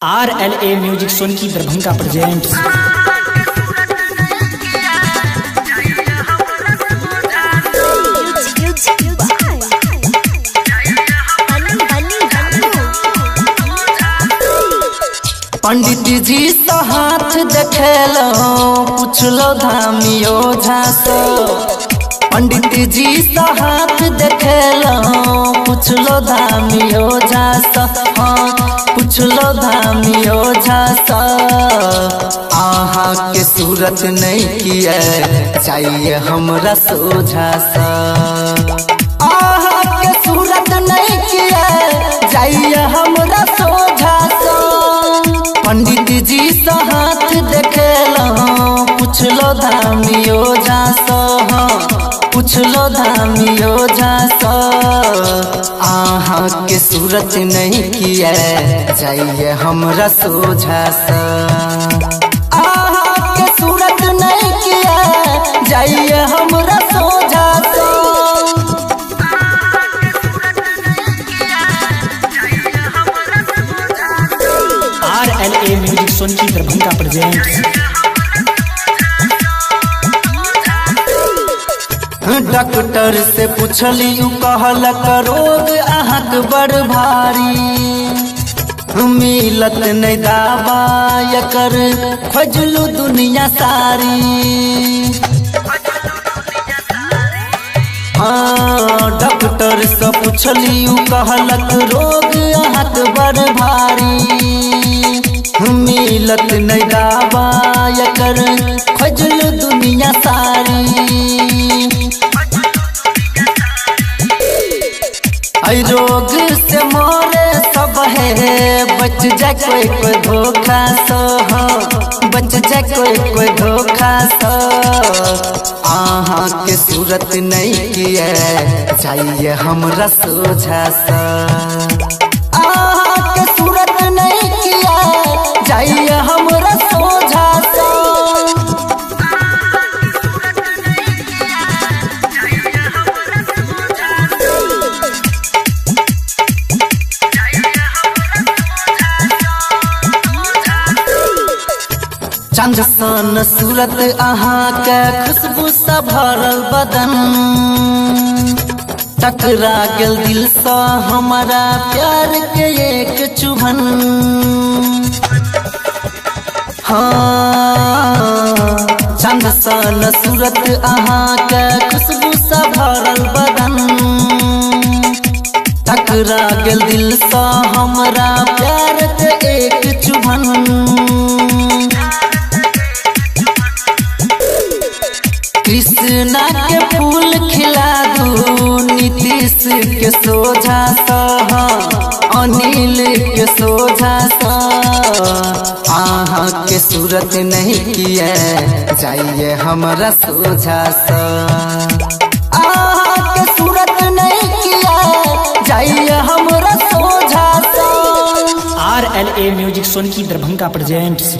RLA music Sonki Darbhanga presents. Pandit ji से हाथ देखेलो पूछलो धामियो झासो। पंडित जी से हाथ देखेलो पूछलो धामियो झासो। हाँ पूछलो धामियो झासो। आहा के सूरत नहीं किए चाहिए हमरा सोझा सा। आहा के सूरत नहीं किए चाहिए हमरा सोझा सा। पंडित जी से हाथ देखेलो पूछलो धामियो झासो। पूछलो धामियो झासो। आहा के सूरत नहीं किए चाहिए हमरा सोझा सा। आहा के सूरत नहीं किए चाहिए हमरा सोझा सा। RLA music Sonki Darbhanga presents. Doctor से पूछलियू कहलक रोग अहाँक बड़ भारी। मिलत नहीं दावा एकर खोजलू दुनिया सारी। हाँ डॉक्टर से पूछलियू कहलक रोग अहाँक बड़ भारी। मिलत नहीं दावा एकर खोजलू दुनिया सारी। आई रोग से मोरे सब है बच जाए कोई धोखा सो। बच जाए कोई धोखा सो। आहा के सूरत नहीं किए चाहिए हमरा सोझा सा। आहा के सूरत नहीं किए चाहिए हमरा सोझा सा। चंद सन सूरत अहाँ के खुशबू से भरल बदन। टकरा गेल दिल से हमारा प्यार के एक चुभन। हाँ चंद सन सूरत अहाँ के खुशबू से भरल बदन। टकरा गेल दिल से हमारा प्यार के एक चुभन। कृष्णा के फूल खिला दू नीतीश के सोझा सा। अनिल के सोझा सा। आहा के सूरत नहीं किए चाहिए हमरा सोझा सा। आहा के सूरत नहीं किए चाहिए हमरा सोझा सा। RLA music Sonki Darbhanga presents.